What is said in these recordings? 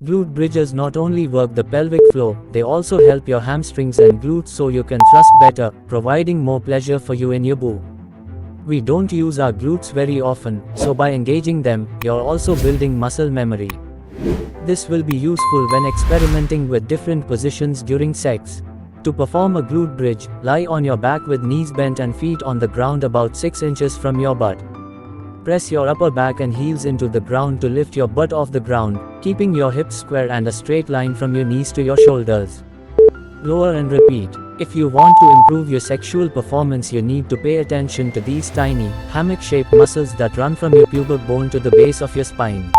Glute bridges not only work the pelvic floor, they also help your hamstrings and glutes so you can thrust better, providing more pleasure for you in your boo. We don't use our glutes very often, so by engaging them, you're also building muscle memory. This will be useful when experimenting with different positions during sex. To perform a glute bridge, lie on your back with knees bent and feet on the ground about 6 inches from your butt. Press your upper back and heels into the ground to lift your butt off the ground, keeping your hips square and a straight line from your knees to your shoulders. Lower and repeat. If you want to improve your sexual performance, you need to pay attention to these tiny, hammock-shaped muscles that run from your pubic bone to the base of your spine.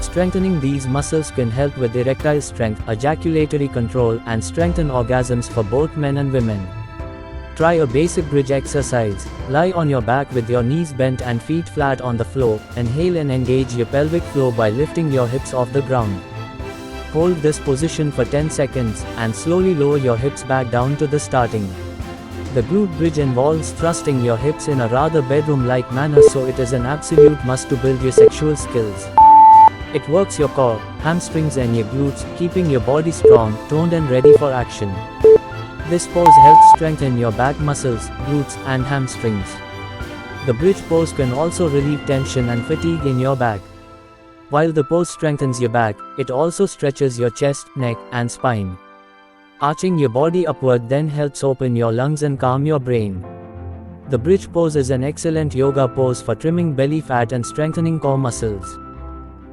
Strengthening these muscles can help with erectile strength, ejaculatory control, and strengthen orgasms for both men and women. Try a basic bridge exercise. Lie on your back with your knees bent and feet flat on the floor. Inhale and engage your pelvic floor by lifting your hips off the ground. Hold this position for 10 seconds, and slowly lower your hips back down to the starting. The glute bridge involves thrusting your hips in a rather bedroom-like manner, so it is an absolute must to build your sexual skills. It works your core, hamstrings and your glutes, keeping your body strong, toned and ready for action. This pose helps strengthen your back muscles, glutes, and hamstrings. The bridge pose can also relieve tension and fatigue in your back. While the pose strengthens your back, it also stretches your chest, neck, and spine. Arching your body upward then helps open your lungs and calm your brain. The bridge pose is an excellent yoga pose for trimming belly fat and strengthening core muscles.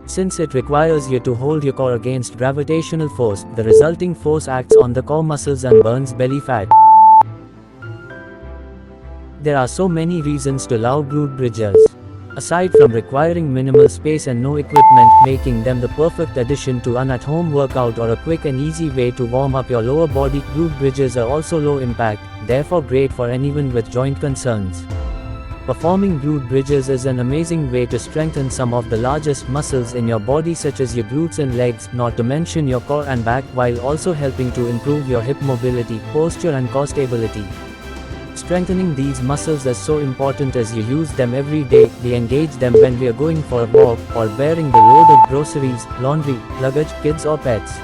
Since it requires you to hold your core against gravitational force, the resulting force acts on the core muscles and burns belly fat. There are so many reasons to love glute bridges. Aside from requiring minimal space and no equipment, making them the perfect addition to an at-home workout or a quick and easy way to warm up your lower body, glute bridges are also low impact, therefore great for anyone with joint concerns. Performing glute bridges is an amazing way to strengthen some of the largest muscles in your body, such as your glutes and legs, not to mention your core and back, while also helping to improve your hip mobility, posture and core stability. Strengthening these muscles is so important as you use them every day. We engage them when we are going for a walk, or bearing the load of groceries, laundry, luggage, kids or pets.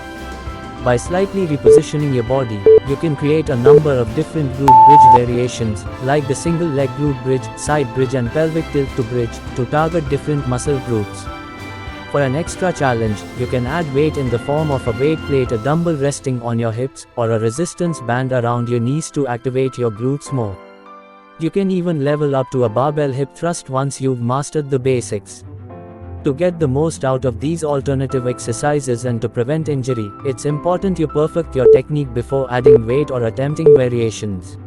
By slightly repositioning your body, you can create a number of different glute bridge variations, like the single leg glute bridge, side bridge and pelvic tilt to bridge, to target different muscle groups. For an extra challenge, you can add weight in the form of a weight plate, a dumbbell resting on your hips, or a resistance band around your knees to activate your glutes more. You can even level up to a barbell hip thrust once you've mastered the basics. To get the most out of these alternative exercises and to prevent injury, it's important you perfect your technique before adding weight or attempting variations.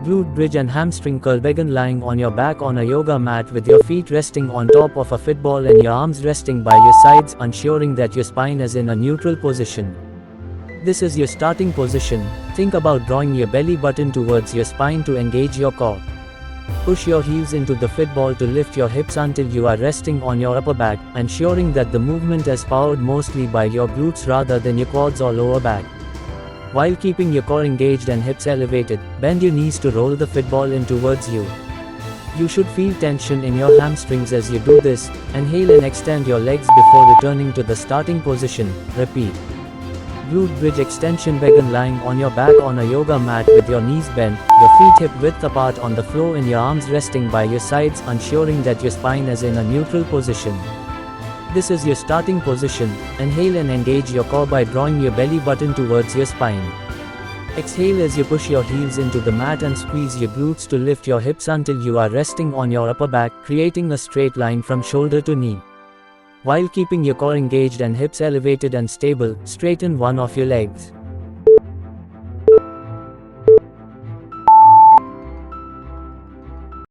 Glute bridge and hamstring curl. Begin lying on your back on a yoga mat with your feet resting on top of a football and your arms resting by your sides, ensuring that your spine is in a neutral position. This is your starting position. Think about drawing your belly button towards your spine to engage your core. Push your heels into the football to lift your hips until you are resting on your upper back, ensuring that the movement is powered mostly by your glutes rather than your quads or lower back. While keeping your core engaged and hips elevated, bend your knees to roll the football in towards you. You should feel tension in your hamstrings as you do this. Inhale and extend your legs before returning to the starting position. Repeat. Glute bridge extension. Begin lying on your back on a yoga mat with your knees bent, your feet hip width apart on the floor and your arms resting by your sides, ensuring that your spine is in a neutral position. This is your starting position. Inhale and engage your core by drawing your belly button towards your spine. Exhale as you push your heels into the mat and squeeze your glutes to lift your hips until you are resting on your upper back, creating a straight line from shoulder to knee. While keeping your core engaged and hips elevated and stable, straighten one of your legs.